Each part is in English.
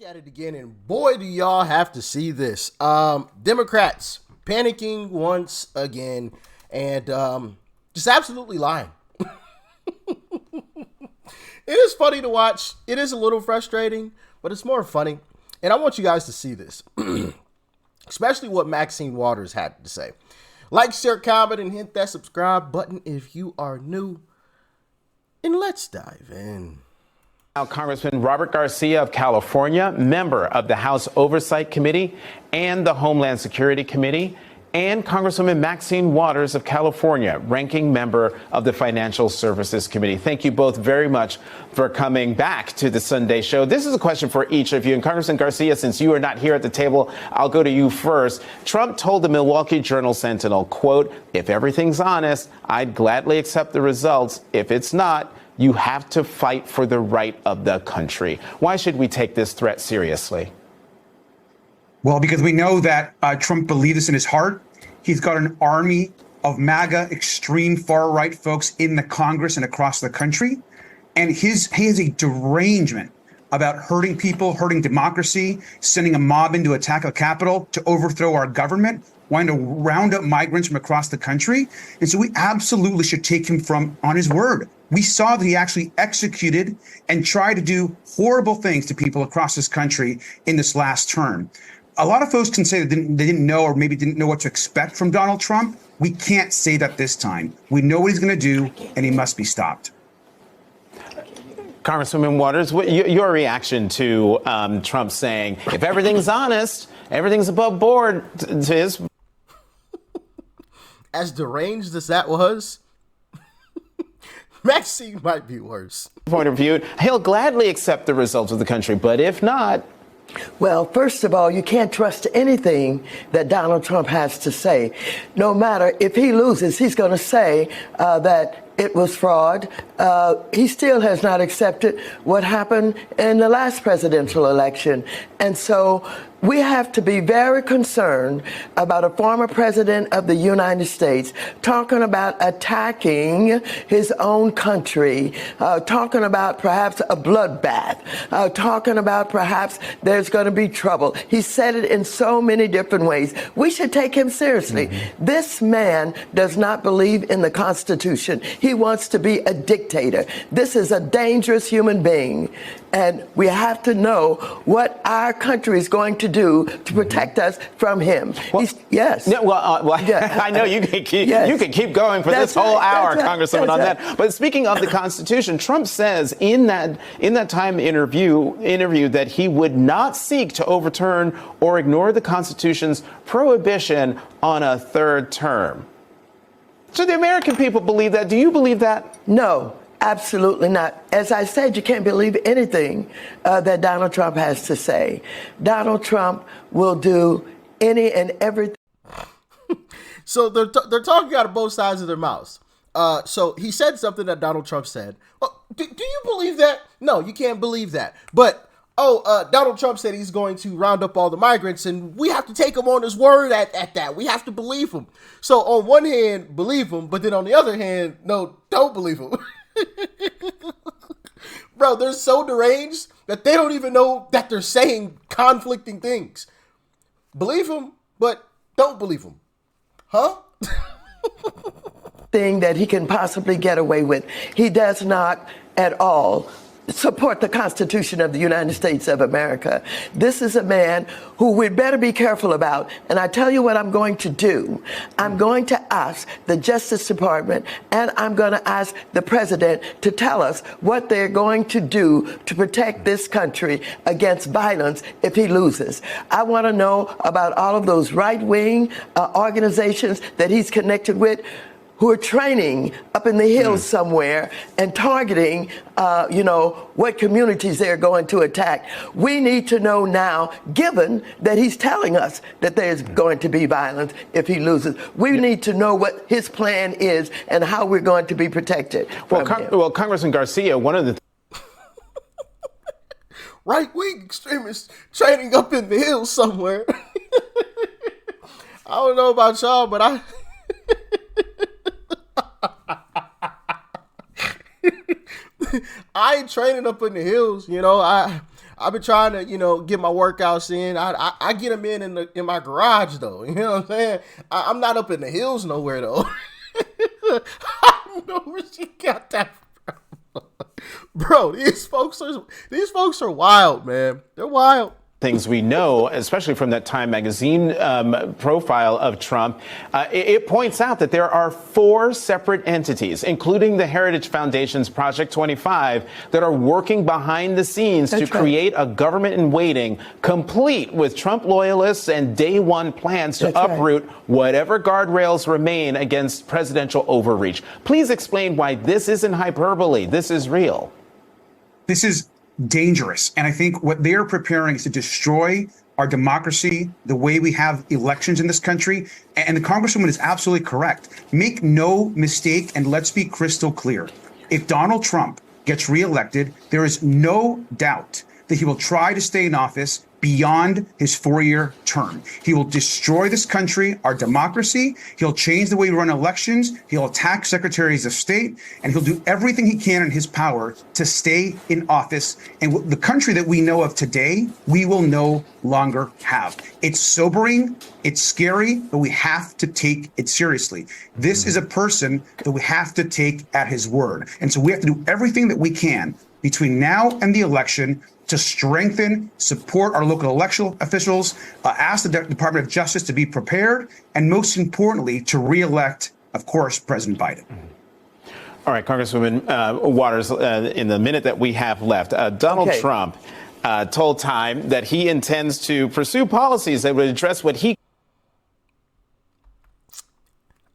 At it again, and boy, do y'all have to see this. Democrats panicking once again, and just absolutely lying. It is funny to watch. It is a little frustrating, but it's more funny. And I want you guys to see this, especially what Maxine Waters had to say. Like, share, comment, and hit that subscribe button if you are new. And let's dive in. Now, Congressman Robert Garcia of California, member of the House Oversight Committee and the Homeland Security Committee, and Congresswoman Maxine Waters of California, ranking member of the Financial Services Committee. Thank you both very much for coming back to the Sunday show. This is a question for each of you. And Congressman Garcia, since you are not here at the table, I'll go to you first. Trump told the Milwaukee Journal-Sentinel, quote, "If everything's honest, I'd gladly accept the results. If it's not, you have to fight for the right of the country." Why should we take this threat seriously? Well, because we know that Trump believes this in his heart. He's got an army of MAGA, extreme far-right folks in the Congress and across the country. And he has a derangement about hurting people, hurting democracy, sending a mob in to attack a Capitol, to overthrow our government, wanting to round up migrants from across the country. And so we absolutely should take him on his word. We saw that he actually executed and tried to do horrible things to people across this country in this last term. A lot of folks can say that they didn't know, or maybe didn't know what to expect from Donald Trump. We can't say that this time. We know what he's going to do, and he must be stopped. Congresswoman Waters, your reaction to Trump saying, if everything's honest, everything's above board to his... As deranged as that was, Maxine might be worse. Point of view, he'll gladly accept the results of the country, but if not... Well, first of all, you can't trust anything that Donald Trump has to say. No matter if he loses, he's going to say that it was fraud. He still has not accepted what happened in the last presidential election. And so we have to be very concerned about a former president of the United States talking about attacking his own country, talking about perhaps a bloodbath, talking about perhaps there's going to be trouble. He said it in so many different ways. We should take him seriously. Mm-hmm. This man does not believe in the Constitution. He wants to be a dictator. This is a dangerous human being. And we have to know what our country is going to do to protect us from him. Well, yes. No, yeah. I know you can keep going for this whole hour, Congresswoman, on that. But speaking of the Constitution, Trump says in that time interview that he would not seek to overturn or ignore the Constitution's prohibition on a third term. So the American people believe that. Do you believe that? No. Absolutely not. As I said, you can't believe anything that Donald Trump has to say. Donald Trump will do any and everything. So they're talking out of both sides of their mouths. So he said something that Donald Trump said. Oh, do you believe that? No, you can't believe that. But Donald Trump said he's going to round up all the migrants, and we have to take him on his word at that. We have to believe him. So on one hand, believe him, but then on the other hand, no, don't believe him. Bro, they're so deranged that they don't even know that they're saying conflicting things. Believe him, but don't believe him. Huh? Thing that he can possibly get away with. He does not at all support the Constitution of the United States of America. This is a man who we'd better be careful about. And I tell you what I'm going to do. I'm going to ask the Justice Department, and I'm going to ask the president to tell us what they're going to do to protect this country against violence if he loses. I want to know about all of those right-wing organizations that he's connected with, who are training up in the hills somewhere and targeting, what communities they're going to attack. We need to know now, given that he's telling us that there's going to be violence if he loses. We need to know what his plan is and how we're going to be protected. Well, Congressman Garcia, one of the right-wing extremists training up in the hills somewhere. I don't know about y'all, but I ain't training up in the hills, I I've been trying to, get my workouts in. I get them in my garage though. You know what I'm saying? I'm not up in the hills nowhere though. I don't know where she got that from. Bro, these folks are wild, man. They're wild. Things we know, especially from that Time magazine profile of Trump, it points out that there are 4 separate entities, including the Heritage Foundation's Project 25, that are working behind the scenes to create a government in waiting, complete with Trump loyalists and day one plans to uproot whatever guardrails remain against presidential overreach. Please explain why this isn't hyperbole. This is real. This is dangerous. And I think what they're preparing is to destroy our democracy, the way we have elections in this country. And the Congresswoman is absolutely correct. Make no mistake, and let's be crystal clear. If Donald Trump gets reelected, there is no doubt that he will try to stay in office beyond his 4-year term. He will destroy this country, our democracy. He'll change the way we run elections. He'll attack secretaries of state, and he'll do everything he can in his power to stay in office. And the country that we know of today, we will no longer have. It's sobering, it's scary, but we have to take it seriously. This is a person that we have to take at his word. And so we have to do everything that we can between now and the election to strengthen, support our local election officials, ask the Department of Justice to be prepared, and most importantly, to reelect, of course, President Biden. All right, Congresswoman Waters, in the minute that we have left, Donald Trump told Time that he intends to pursue policies that would address what he...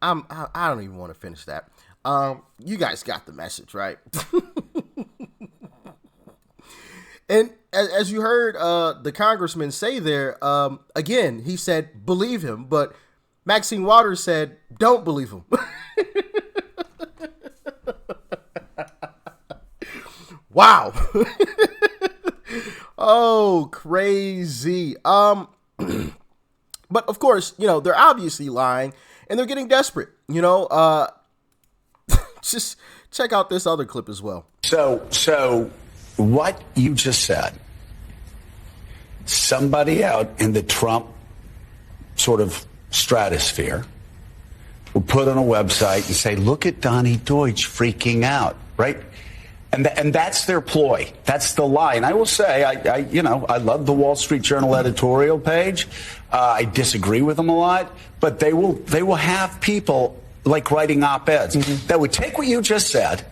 I don't even want to finish that. You guys got the message, right? And as you heard the congressman say there, again, he said, believe him. But Maxine Waters said, don't believe him. Wow. Oh, crazy. But of course, they're obviously lying and they're getting desperate. Just check out this other clip as well. So what you just said, somebody out in the Trump sort of stratosphere will put on a website and say, look at Donnie Deutsch freaking out, right? And that's their ploy. That's the lie. And I will say, I love the Wall Street Journal editorial page. I disagree with them a lot, but they will have people like writing op-eds that would take what you just said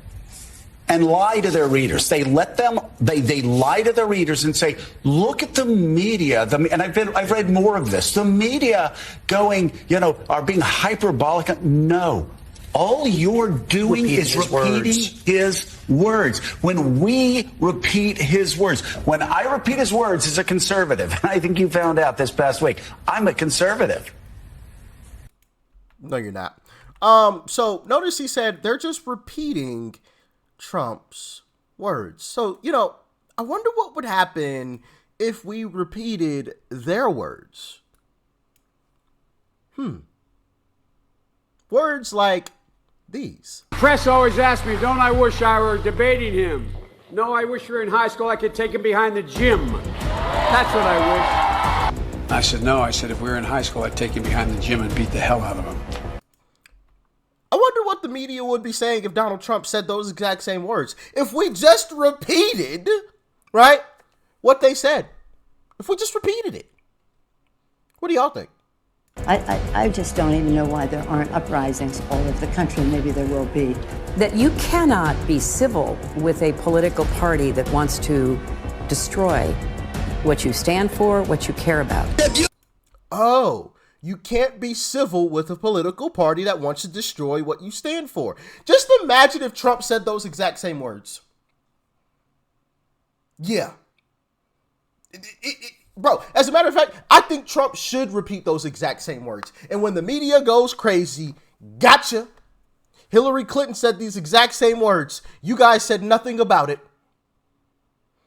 and lie to their readers. They lie to their readers and say, look at the media. And I've read more of this. The media are being hyperbolic. No. All you're doing is repeating his words. When we repeat his words, when I repeat his words as a conservative, and I think you found out this past week, I'm a conservative. No, you're not. So notice he said they're just repeating Trump's words. So, I wonder what would happen if we repeated their words. Words like these. Press always asks me, don't I wish I were debating him? No, I wish we were in high school, I could take him behind the gym. That's what I wish. I said, no. I said, if we were in high school, I'd take him behind the gym and beat the hell out of him. I wonder what the media would be saying if Donald Trump said those exact same words. If we just repeated, right, what they said. If we just repeated it. What do y'all think? I just don't even know why there aren't uprisings all over the country. Maybe there will be. That you cannot be civil with a political party that wants to destroy what you stand for, what you care about. Oh, you can't be civil with a political party that wants to destroy what you stand for. Just imagine if Trump said those exact same words. Yeah. Bro, as a matter of fact, I think Trump should repeat those exact same words. And when the media goes crazy, gotcha. Hillary Clinton said these exact same words. You guys said nothing about it.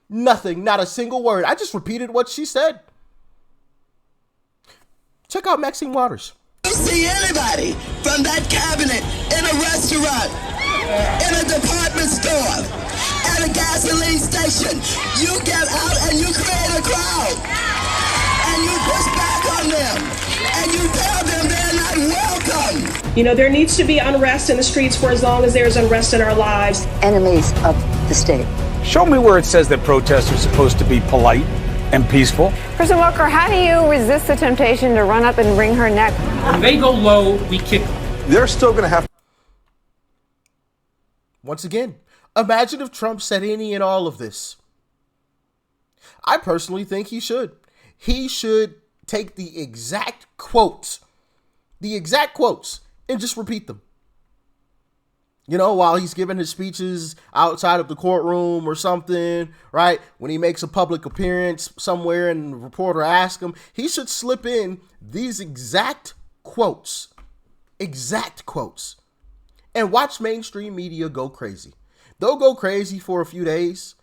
Nothing, not a single word. I just repeated what she said. Check out Maxine Waters. You see anybody from that cabinet in a restaurant, in a department store, at a gasoline station. You get out and you create a crowd. And you push back on them. And you tell them they're not welcome. You know, there needs to be unrest in the streets for as long as there's unrest in our lives. Enemies of the state. Show me where it says that protests are supposed to be polite and peaceful. President Walker, how do you resist the temptation to run up and wring her neck? When they go low, we kick them. They're still going to have. Once again, imagine if Trump said any and all of this. I personally think he should. He should take the exact quotes, and just repeat them. You know, while he's giving his speeches outside of the courtroom or something, right? When he makes a public appearance somewhere and the reporter asks him, he should slip in these exact quotes, and watch mainstream media go crazy. They'll go crazy for a few days,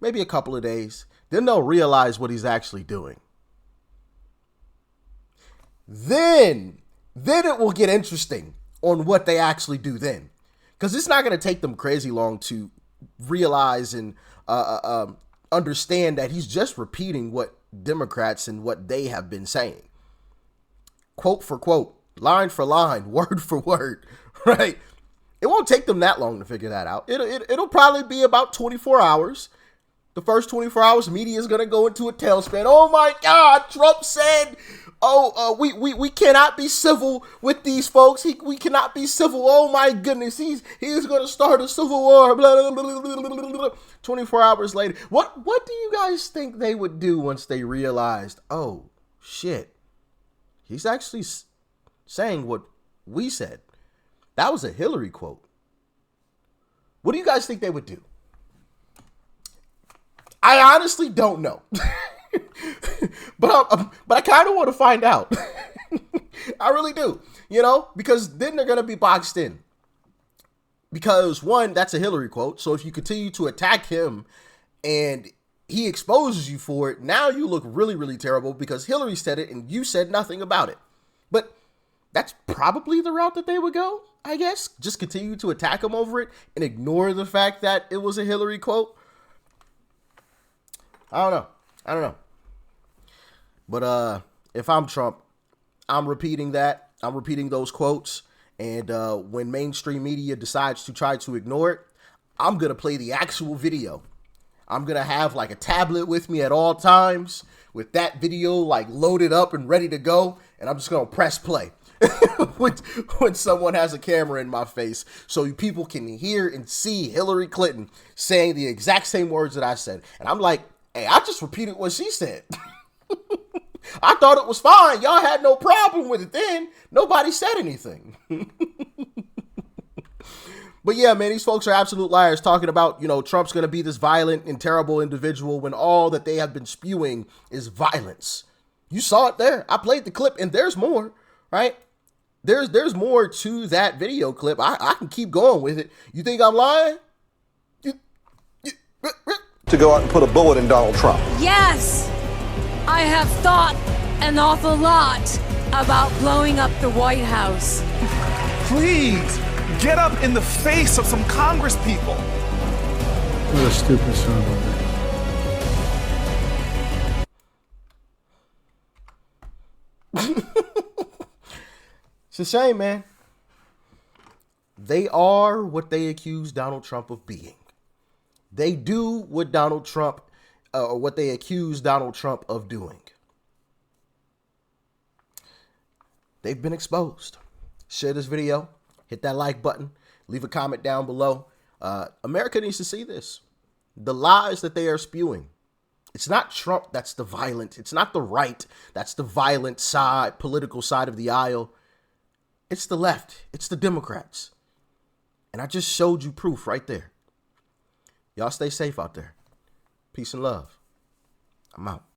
maybe a couple of days. Then they'll realize what he's actually doing. Then it will get interesting on what they actually do then. Because it's not going to take them crazy long to realize and understand that he's just repeating what Democrats and what they have been saying. Quote for quote, line for line, word for word, right? It won't take them that long to figure that out. It'll probably be about 24 hours. The first 24 hours, media is going to go into a tailspin. Oh my God, Trump said, we cannot be civil with these folks. We cannot be civil. Oh my goodness, he's going to start a civil war. Blah, blah, blah, blah, blah. 24 hours later, what do you guys think they would do once they realized, oh shit, he's actually saying what we said? That was a Hillary quote. What do you guys think they would do? I honestly don't know. but I kind of want to find out. I really do, because then they're going to be boxed in. Because one, that's a Hillary quote. So if you continue to attack him and he exposes you for it, now you look really, really terrible because Hillary said it and you said nothing about it. But that's probably the route that they would go, I guess. Just continue to attack him over it and ignore the fact that it was a Hillary quote. I don't know. But if I'm Trump, I'm repeating that. I'm repeating those quotes. And when mainstream media decides to try to ignore it, I'm going to play the actual video. I'm going to have like a tablet with me at all times with that video like loaded up and ready to go. And I'm just going to press play when someone has a camera in my face so people can hear and see Hillary Clinton saying the exact same words that I said. And I'm like, hey, I just repeated what she said. I thought it was fine. Y'all had no problem with it then. Nobody said anything. But yeah, man, these folks are absolute liars talking about, Trump's going to be this violent and terrible individual when all that they have been spewing is violence. You saw it there. I played the clip and there's more, right? There's more to that video clip. I can keep going with it. You think I'm lying? To go out and put a bullet in Donald Trump. Yes, I have thought an awful lot about blowing up the White House. Please, get up in the face of some Congress people. What a stupid son of a It's a shame, man. They are what they accuse Donald Trump of being. They do what Donald Trump, or what they accuse Donald Trump of doing. They've been exposed. Share this video, hit that like button, leave a comment down below. America needs to see this. The lies that they are spewing. It's not Trump that's the violent. It's not the right that's the violent side, political side of the aisle. It's the left. It's the Democrats. And I just showed you proof right there. Y'all stay safe out there. Peace and love. I'm out.